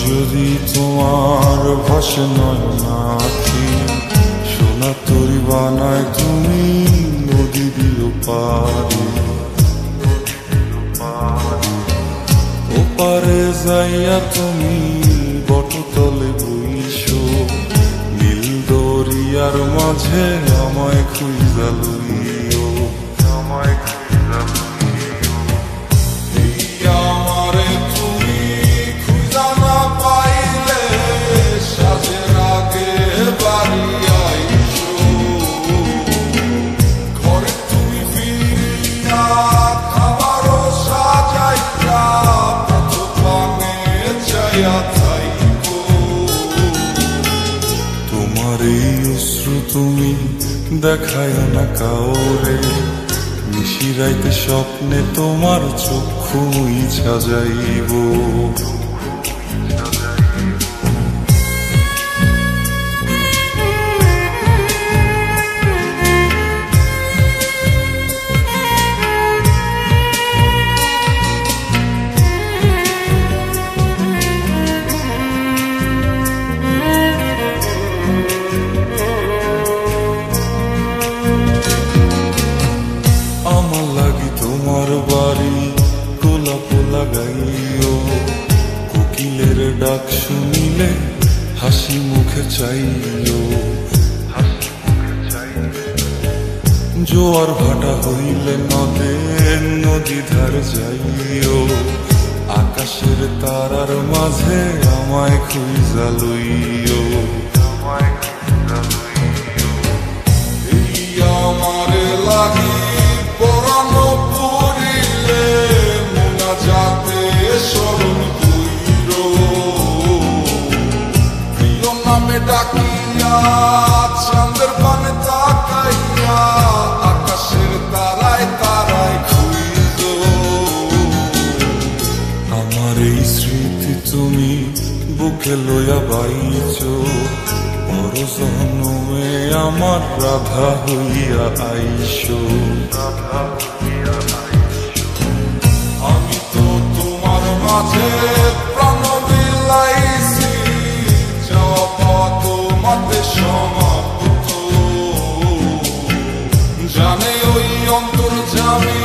যদি তোমার ভাসে নয়ন আঁখি, সোনা তরি বানায় তুমি নদীর পারি। ওপারে যাইয়া তুমি বটতলে বইসো, নীল দরিয়ার মাঝে আমায় খুঁজা লইও, আমায় খুঁজা লইও। আমারে তুমি খুঁজা না পাইলে সাজের আগে বাড়ি আইসো, ঘরে তুমি ফিরিয়া খাবারও সাজাইয়া পথ পানে চাইয়া থাইকো। তোমার এই অশ্রু তুমি দেখায় না কাউরে, নিশিরাইতে স্বপ্নে তোমার চক্ষু মুইছা যাইব। আমার লাগি তোমার বাড়ি গোলাপ লাগাইও, কোকিলের ডাক শুনিলে হাসি মুখে চাইও। জোয়ার ভাটা হইলে নদে নদী ধার যাইও, আকাশের তারার মাঝে আমায় খুঁজা লইও, আমায় খুঁজা লইও। এই আমারে লাগি পরানো পড়িলে মোনা যাতে স্মরণ কইরো, প্রিয় নামে ডাকিয়া চাঁদের পানে তাকাইয়া আকাশের তারায় তারায় খুঁজো। আমার এই স্মৃতি তুমি বুকে লইয়া বাইছো, পর জন্মে আমার রাধা হইয়া আইসো। আমি তো তোমার মাঝে প্রাণ বিলাইছি, যাওয়া পাওয়া তোমাতে সমাপ্ত। জানে ওই অন্তর্যামী